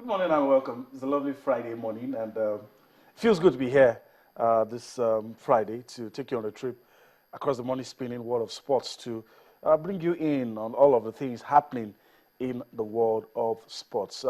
Good morning and welcome. It's a lovely Friday morning, and it feels good to be here this Friday to take you on a trip across the money-spinning world of sports to bring you in on all of the things happening in the world of sports.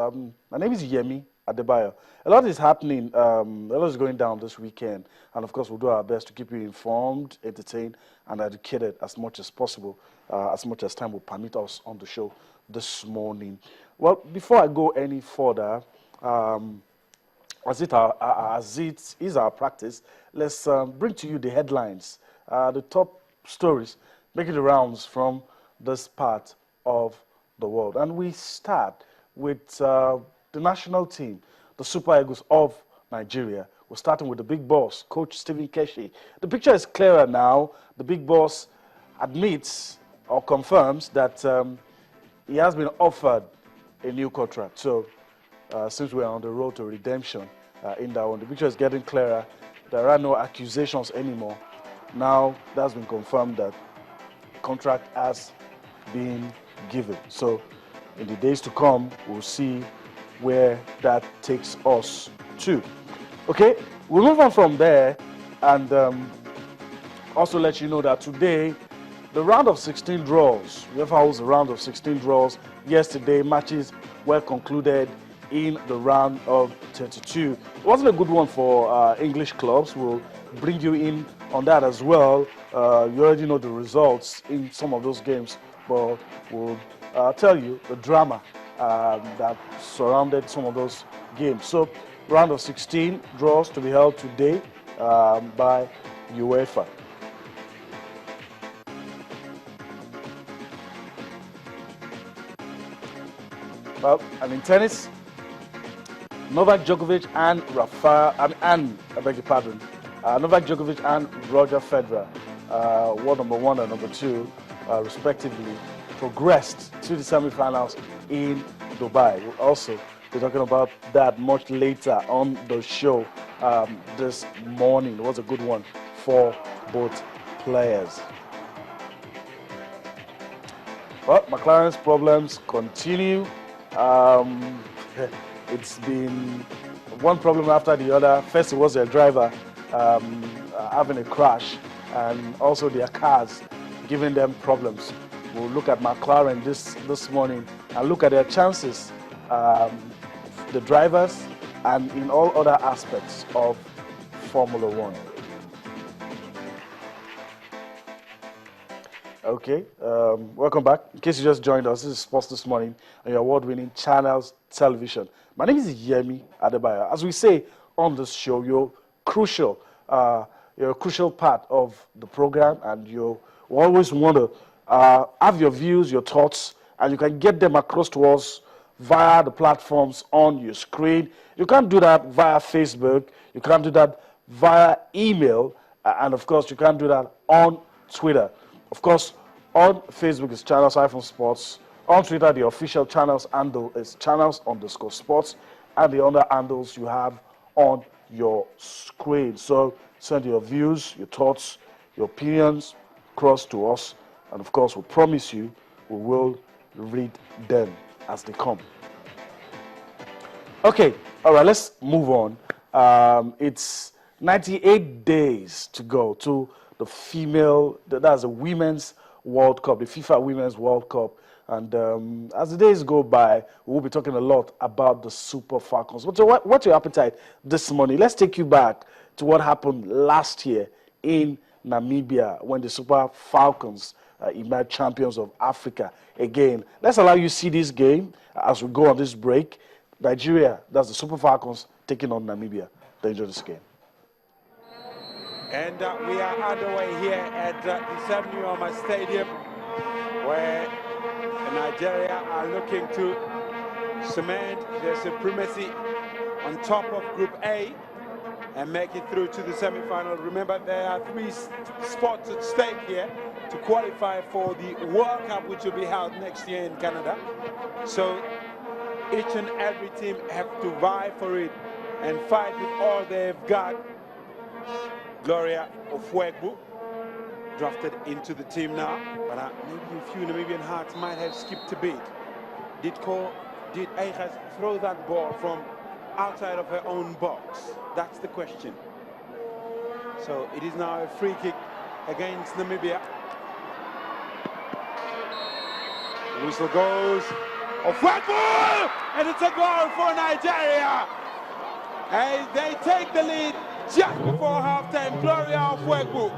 My name is Yemi Adebayo. A lot is happening, a lot is going down this weekend, and of course we'll do our best to keep you informed, entertained, and educated as much as possible, as much as time will permit us on the show this morning. Well, before I go any further, as it is our practice, let's bring to you the headlines, the top stories making the rounds from this part of the world. And we start with the national team, the Super Eagles of Nigeria. We're starting with the big boss, Coach Stephen Keshi. The picture is clearer now. The big boss admits or confirms that he has been offered a new contract. So since we're on the road to redemption in that one, the picture is getting clearer. There are no accusations anymore. Now that's been confirmed that the contract has been given. So in the days to come, we'll see where that takes us to. Okay, we'll move on from there and also let you know that today, the round of 16 draws, UEFA holds the round of 16 draws. Yesterday, matches were concluded in the round of 32. It wasn't a good one for English clubs. We'll bring you in on that as well. You already know the results in some of those games, but we'll tell you the drama that surrounded some of those games. So, round of 16 draws to be held today by UEFA. Well, and in tennis, Novak Djokovic and Novak Djokovic and Roger Federer, world number one and number two, respectively, progressed to the semi-finals in Dubai. We'll also be talking about that much later on the show this morning. It was a good one for both players. Well, McLaren's problems continue. It's been one problem after the other. First, it was their driver having a crash, and also their cars giving them problems. We'll look at McLaren this morning and look at their chances, the drivers, and in all other aspects of Formula One. Okay, welcome back. In case you just joined us, this is Sports This Morning on your award-winning Channels Television. My name is Yemi Adebayo. As we say on this show, you're a crucial part of the program, and you always want to have your views, your thoughts, and you can get them across to us via the platforms on your screen. You can't do that via Facebook. You can't do that via email, and of course, you can't do that on Twitter. Of course, on Facebook is Channels-Sports. On Twitter, the official Channels handle is Channels_Sports. And the other handles you have on your screen. So send your views, your thoughts, your opinions across to us. And of course, we promise you we will read them as they come. Okay, all right, let's move on. It's 98 days to go to that's the Women's World Cup, the FIFA Women's World Cup. And as the days go by, we'll be talking a lot about the Super Falcons. What's your appetite this morning? Let's take you back to what happened last year in Namibia when the Super Falcons emerged champions of Africa again. Let's allow you see this game as we go on this break. Nigeria, that's the Super Falcons taking on Namibia. Enjoy this game. And we are underway here at the Seminole Stadium, where Nigeria are looking to cement their supremacy on top of Group A and make it through to the semi-final. Remember, there are 3 spots at stake here to qualify for the World Cup, which will be held next year in Canada. So each and every team have to vie for it and fight with all they've got. Gloria Ofuegbu drafted into the team now, but maybe a few Namibian hearts might have skipped a beat. Ditko did Eijas throw that ball from outside of her own box? That's the question. So it is now a free kick against Namibia. Whistle goes. Off white ball! And it's a goal for Nigeria! And they take the lead just before halftime. Gloria Ofwegbu,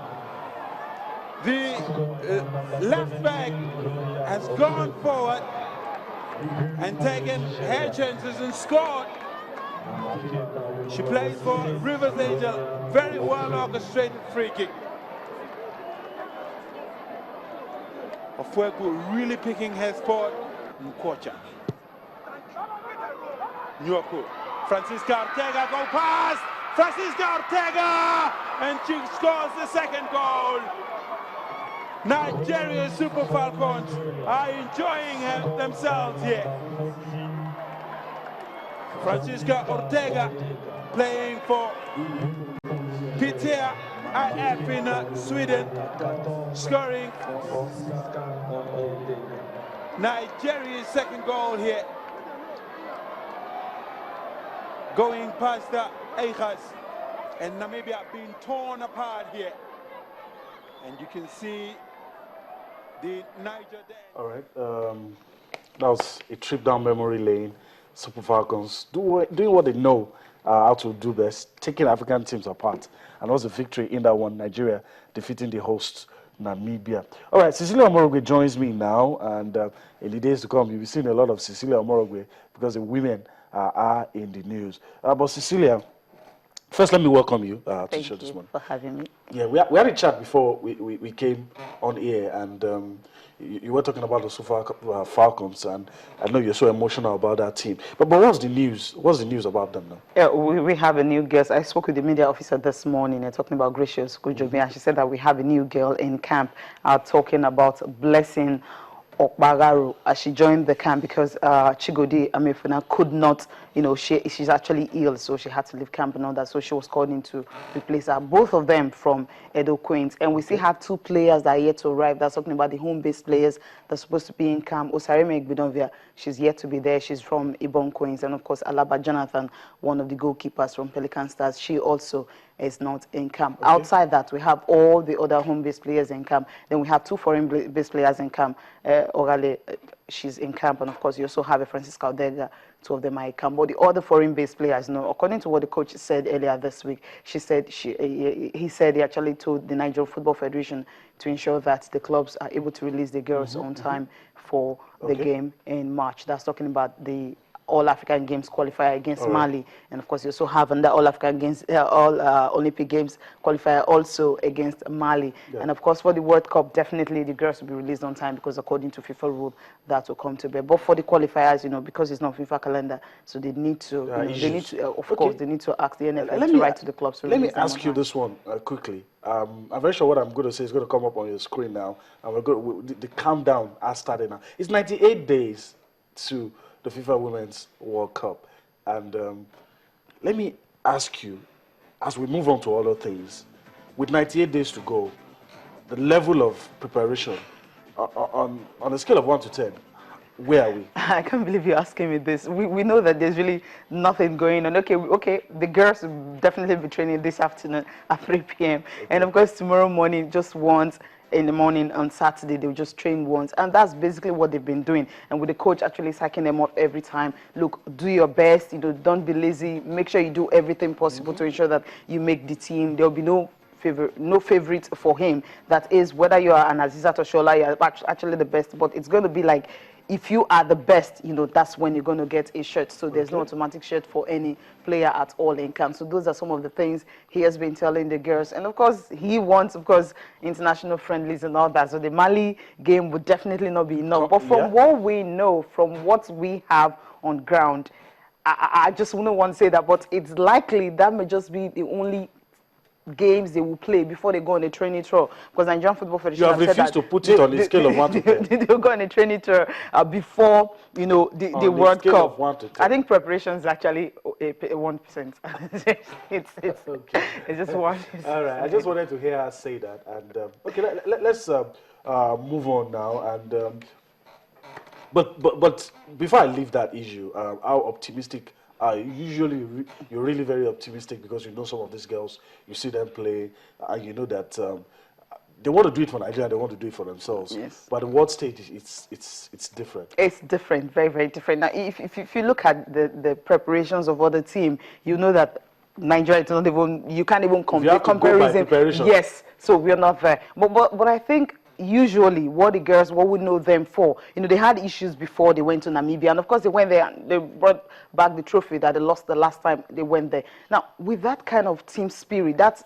the left back, has gone forward and taken her chances and scored. She plays for Rivers Angel. Very well orchestrated free kick. Ofwegbu really picking her spot. Nkwocha. Nyoku. Francisca Ortega go past. Francisca Ortega! And she scores the second goal. Nigeria's Super Falcons are enjoying themselves here. Francisca Ortega playing for Piteå IF in Sweden, scoring Nigeria's second goal here. Going past Eijas, and Namibia being torn apart here. And you can see the Niger dance. All right. That was a trip down memory lane. Super Falcons doing what they know how to do best, taking African teams apart. And also victory in that one, Nigeria defeating the host, Namibia. All right, Cecilia Omorogwe joins me now, and in the days to come, you'll be seeing a lot of Cecilia Omorogwe because the women are in the news. But Cecilia, first let me welcome you to the show this morning. Thank you for having me. Yeah, we had a chat before we came on air, and you were talking about the Super Falcons, and I know you're so emotional about that team. But what's the news? What's the news about them now? Yeah, we have a new guest. I spoke with the media officer this morning and talking about Gracious Kujobi, and she said that we have a new girl in camp talking about Blessing Okbagaru as she joined the camp because Chigodi Amefuna could not, she's actually ill, so she had to leave camp and all that, so she was called in to replace her. Both of them from Edo Queens, and we still have two players that are yet to arrive. That's talking about the home-based players that's supposed to be in camp. Osareme Igbinovia, she's yet to be there. She's from Ibon Queens, and of course Alaba Jonathan, one of the goalkeepers from Pelican Stars, she also is not in camp. Okay. Outside that, we have all the other home-based players in camp. Then we have two foreign-based players in camp. Orale, she's in camp, and of course you also have a Francisca Odega. Two of them are in camp. But the other foreign-based players, according to what the coach said earlier this week, he said he actually told the Nigerian Football Federation to ensure that the clubs are able to release the girls on time for the game in March. That's talking about the All-African Games qualifier against Mali, and of course you also have the All-African Games, Olympic Games qualifier also against Mali. Yeah. And of course for the World Cup, definitely the girls will be released on time because according to FIFA rule, that will come to bear. But for the qualifiers, because it's not FIFA calendar, so they need to, of course, they need to ask the NFL to write to the clubs. Let me ask you this one quickly. I'm very sure what I'm going to say is going to come up on your screen now, and the countdown has started now. It's 98 days to the FIFA Women's World Cup. And let me ask you, as we move on to other things, with 98 days to go, the level of preparation on a scale of 1 to 10, where are we? I can't believe you're asking me this. We know that there's really nothing going on. Okay, the girls will definitely be training this afternoon at 3 p.m. Okay. And of course tomorrow morning, just once in the morning on Saturday, they'll just train once, and that's basically what they've been doing. And with the coach actually sacking them up every time, look, do your best, don't be lazy, make sure you do everything possible to ensure that you make the team. There'll be no favorite for him. That is, whether you are an Azizat or Shola, you're actually the best, but it's going to be like, if you are the best, that's when you're going to get a shirt. So there's no automatic shirt for any player at all in camp. So those are some of the things he has been telling the girls. And of course, he wants, international friendlies and all that. So the Mali game would definitely not be enough. But from what we know, from what we have on ground, I just wouldn't want to say that, but it's likely that may just be the only games they will play before they go on a training tour, because Nigerian Football Federation you have refused to put it on a scale of 1 to 10. They'll go on a training tour before the World Cup. 1 to 10. I think preparation is actually 1%. it's okay. It's just 1%. All right, I just wanted to hear her say that. And okay, let's move on now. And But before I leave that issue, how optimistic are you? Usually you're really very optimistic because you know some of these girls, you see them play, and you know that they want to do it for Nigeria, they want to do it for themselves. Yes. But the world stage, it's different. It's different, very, very different. Now, if you look at the preparations of other team, you know that Nigeria is not even, you can't even compare comparison. Yes, so we're not there. But I think usually what we know them for, you know, they had issues before they went to Namibia, and of course they went there and they brought back the trophy that they lost the last time they went there. Now, with that kind of team spirit, that's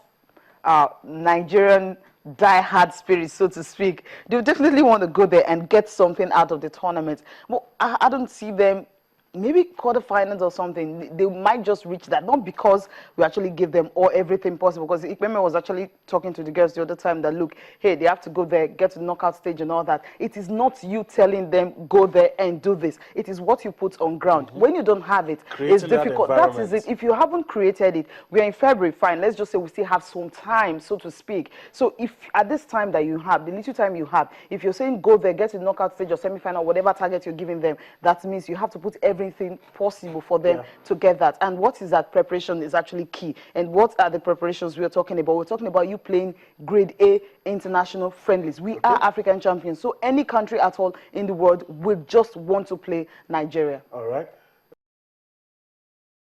Nigerian die-hard spirit, so to speak, they definitely want to go there and get something out of the tournament. Well, I don't see them, maybe quarterfinals or something, they might just reach that, not because we actually give them everything possible, because Ikpeme was actually talking to the girls the other time that, look, hey, they have to go there, get to the knockout stage and all that. It is not you telling them, go there and do this. It is what you put on ground. When you don't have it, it's difficult. That is it. If you haven't created it, we are in February, fine, let's just say we still have some time, so to speak. So if at this time that you have, the little time you have, if you're saying go there, get to the knockout stage or semi-final, whatever target you're giving them, that means you have to put everything possible for them to get that. And what is that preparation is actually key. And what are the preparations we are talking about? We're talking about you playing grade A international friendlies. We are African champions, so any country at all in the world will just want to play Nigeria. All right.